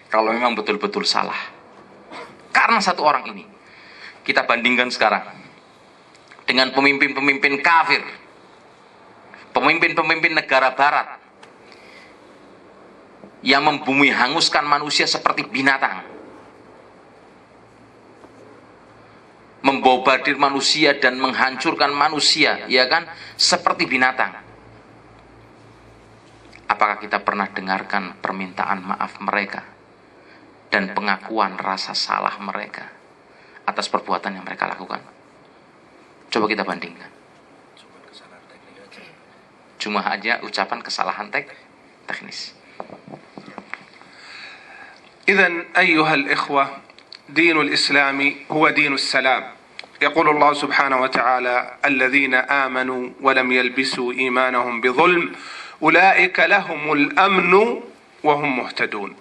kalau memang betul-betul salah. Karena satu orang ini, kita bandingkan sekarang dengan pemimpin-pemimpin kafir, pemimpin-pemimpin negara barat yang membumi hanguskan manusia seperti binatang, membobardir manusia dan menghancurkan manusia, ya kan, seperti binatang. Apakah kita pernah dengarkan permintaan maaf mereka dan pengakuan rasa salah mereka atas perbuatan yang mereka lakukan? Coba kita bandingkan. Cuma aja ucapan kesalahan teknis. إذن أيها الإخوة، دين الإسلام هو دين السلام. يقول الله سبحانه وتعالى: الذين آمنوا ولم يلبسوا إيمانهم بظلم أولئك لهم الأمن وهم مهتدون.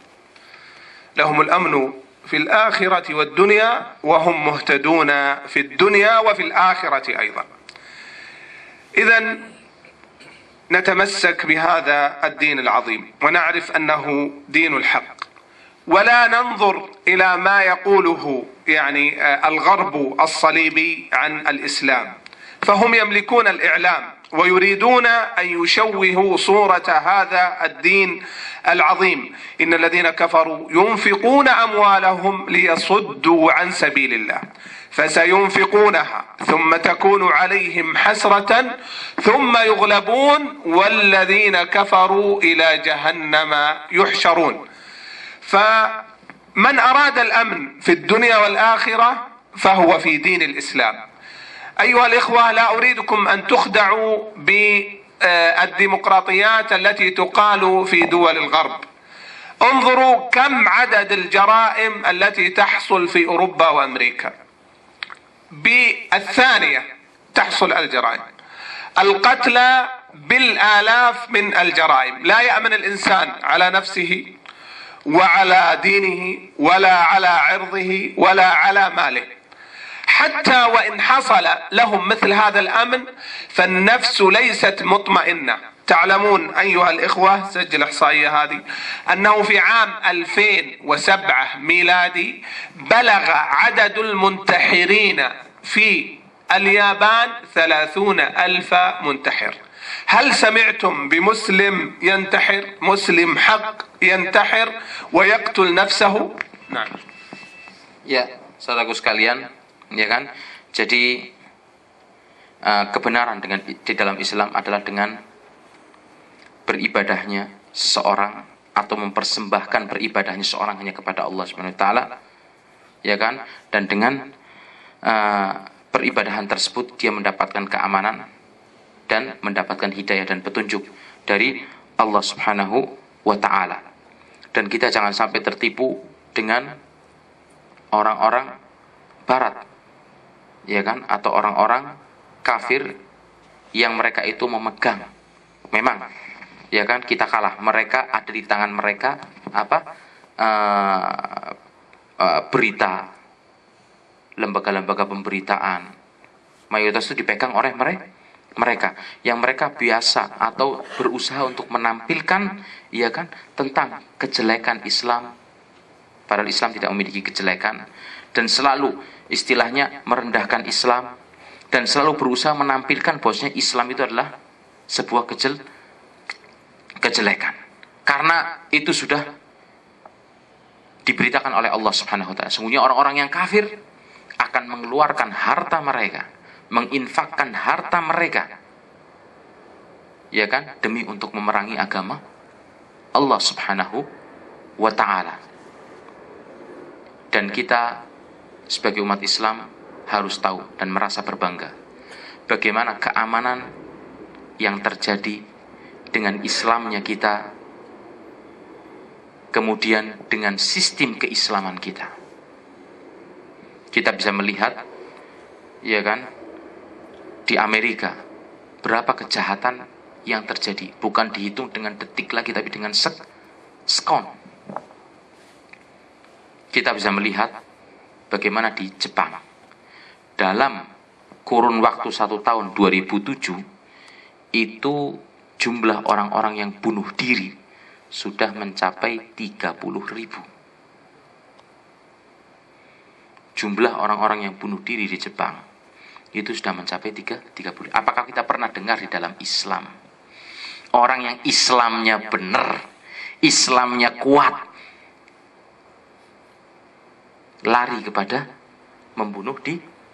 لهم الأمن في الآخرة والدنيا وهم مهتدون في الدنيا وفي الآخرة أيضا. إذن نتمسك بهذا الدين العظيم ونعرف أنه دين الحق، ولا ننظر إلى ما يقوله الغرب الصليبي عن الإسلام، فهم يملكون الإعلام ويريدون أن يشوهوا صورة هذا الدين العظيم. إن الذين كفروا ينفقون أموالهم ليصدوا عن سبيل الله فسينفقونها ثم تكون عليهم حسرة ثم يغلبون والذين كفروا إلى جهنم يحشرون. فمن أراد الأمن في الدنيا والآخرة فهو في دين الإسلام. أيها الإخوة، لا أريدكم أن تخدعوا بالديمقراطيات التي تقال في دول الغرب. انظروا كم عدد الجرائم التي تحصل في أوروبا وأمريكا، بالثانية تحصل الجرائم، القتلى بالآلاف من الجرائم. لا يأمن الإنسان على نفسه وعلى دينه ولا على عرضه ولا على ماله. حتى وإن حصل لهم مثل هذا الأمن فالنفس ليست مطمئنة. تعلمون أيها الإخوة، سجل إحصائية هذه، أنه في عام 2007 ميلادي بلغ عدد المنتحرين في اليابان 30,000 منتحر. هل سمعتم بمسلم ينتحر، مسلم حق ينتحر ويقتل نفسه؟ نعم. Ya, saudaraku sekalian, ya kan? Jadi kebenaran di dalam Islam adalah dengan beribadahnya seseorang atau mempersembahkan beribadahnya seseorang hanya kepada Allah Subhanahu wa taala, ya kan? Dan dengan peribadahan tersebut dia mendapatkan keamanan dan mendapatkan hidayah dan petunjuk dari Allah Subhanahu wa ta'ala. Dan kita jangan sampai tertipu dengan orang-orang barat, ya kan, atau orang-orang kafir yang mereka itu memegang, memang, ya kan, kita kalah, mereka ada di tangan mereka berita, lembaga-lembaga pemberitaan mayoritas itu dipegang oleh mereka yang mereka biasa atau berusaha untuk menampilkan, ya kan, tentang kejelekan Islam, padahal Islam tidak memiliki kejelekan, dan selalu istilahnya merendahkan Islam, dan selalu berusaha menampilkan bahwasanya Islam itu adalah sebuah kejelekan, karena itu sudah diberitakan oleh Allah Subhanahu wa taala. Sesungguhnya orang-orang yang kafir akan mengeluarkan harta mereka, menginfakkan harta mereka, ya kan, demi untuk memerangi agama Allah Subhanahu wa ta'ala. Dan kita sebagai umat Islam harus tahu dan merasa berbangga bagaimana keamanan yang terjadi dengan Islamnya kita, kemudian dengan sistem keislaman kita. Kita bisa melihat, ya kan, di Amerika berapa kejahatan yang terjadi, bukan dihitung dengan detik lagi tapi dengan sekon. Kita bisa melihat bagaimana di Jepang dalam kurun waktu 1 tahun 2007 itu jumlah orang-orang yang bunuh diri sudah mencapai 30.000. jumlah orang-orang yang bunuh diri di Jepang itu sudah mencapai 30. Apakah kita pernah dengar di dalam Islam orang yang Islamnya benar, Islamnya kuat, lari kepada membunuh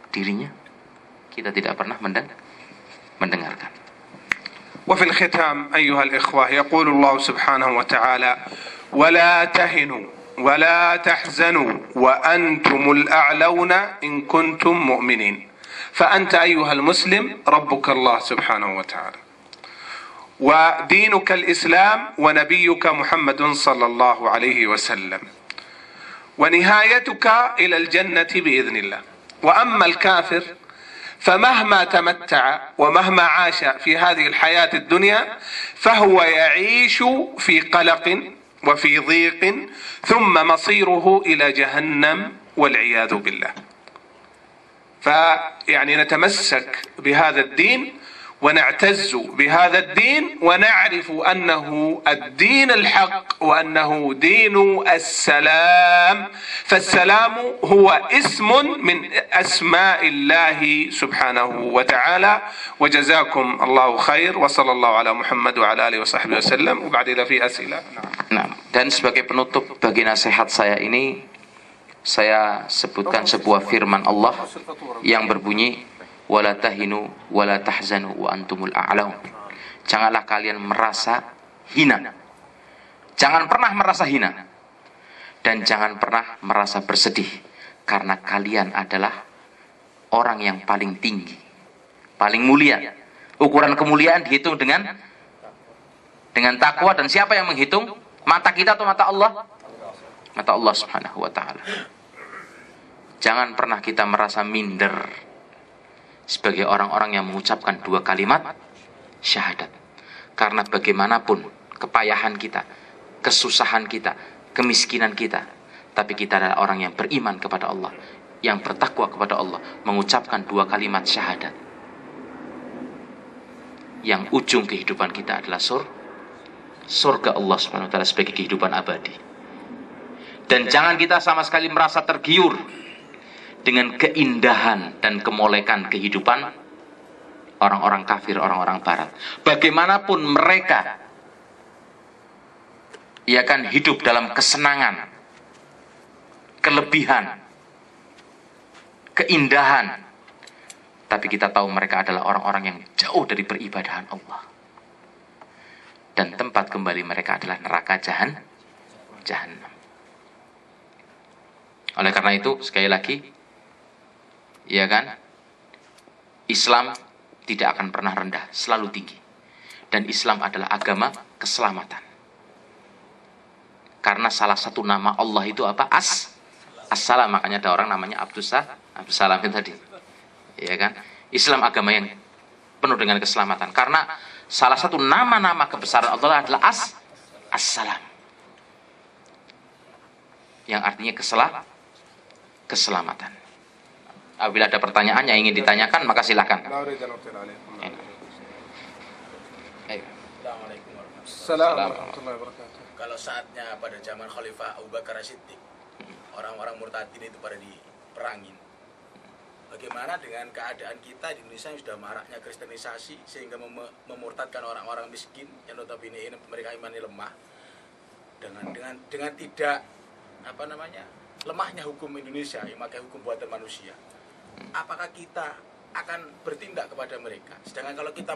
dirinya? Kita tidak pernah mendengarkan. وفي الختام أيها الإخوة يقول الله سبحانه وتعالى ولا تهنوا ولا تحزنوا وأنتم الأعلون إن كنتم مؤمنين. فأنت أيها المسلم ربك الله سبحانه وتعالى ودينك الإسلام ونبيك محمد صلى الله عليه وسلم ونهايتك إلى الجنة بإذن الله. وأما الكافر فمهما تمتع ومهما عاش في هذه الحياة الدنيا فهو يعيش في قلق وفي ضيق ثم مصيره إلى جهنم والعياذ بالله. فيعني نتمسك بهذا الدين ونعتز بهذا الدين ونعرف أنه الدين الحق وأنه دين السلام. فالسلام هو اسم من أسماء الله سبحانه وتعالى. وجزاكم الله خير وصلى الله على محمد وعلى آله وصحبه وسلم. وبعد إذا في أسئلة. Nah, dan sebagai penutup bagi nasihat saya ini, saya sebutkan sebuah firman Allah yang berbunyi wala tahinu wala tahzanu wa antumul a'laun. Janganlah kalian merasa hina. Jangan pernah merasa hina. Dan jangan pernah merasa bersedih, karena kalian adalah orang yang paling tinggi, paling mulia. Ukuran kemuliaan dihitung dengan takwa. Dan siapa yang menghitung? Mata kita atau mata Allah? Mata Allah Subhanahu wa ta'ala. Jangan pernah kita merasa minder sebagai orang-orang yang mengucapkan dua kalimat syahadat. Karena bagaimanapun kepayahan kita, kesusahan kita, kemiskinan kita, tapi kita adalah orang yang beriman kepada Allah, yang bertakwa kepada Allah, mengucapkan dua kalimat syahadat, yang ujung kehidupan kita adalah surga Allah Subhanahu wa ta'ala sebagai kehidupan abadi. Dan jangan kita sama sekali merasa tergiur dengan keindahan dan kemolekan kehidupan orang-orang kafir, orang-orang barat. Bagaimanapun mereka ia akan hidup dalam kesenangan, kelebihan, keindahan, tapi kita tahu mereka adalah orang-orang yang jauh dari peribadahan Allah. Dan tempat kembali mereka adalah neraka jahanam. Oleh karena itu, sekali lagi, ya kan, Islam tidak akan pernah rendah, selalu tinggi. Dan Islam adalah agama keselamatan. Karena salah satu nama Allah itu apa? As-Salam. Makanya ada orang namanya Abdussalam tadi. Ya kan? Islam agama yang penuh dengan keselamatan. Karena salah satu nama-nama kebesaran Allah adalah As-Salam. Yang artinya keselamatan. Apabila ada pertanyaan yang ingin ditanyakan, maka silakan. Assalamualaikum warahmatullahi wabarakatuh. Kalau saatnya pada zaman Khalifah Abu Bakar As-Siddiq, orang-orang murtadin itu pada diperangin. Bagaimana dengan keadaan kita di Indonesia yang sudah maraknya kristenisasi sehingga memurtadkan orang-orang miskin yang notabene ini mereka imannya lemah, dengan tidak lemahnya hukum Indonesia yang memakai hukum buatan manusia. Apakah kita akan bertindak kepada mereka? Sedangkan kalau kita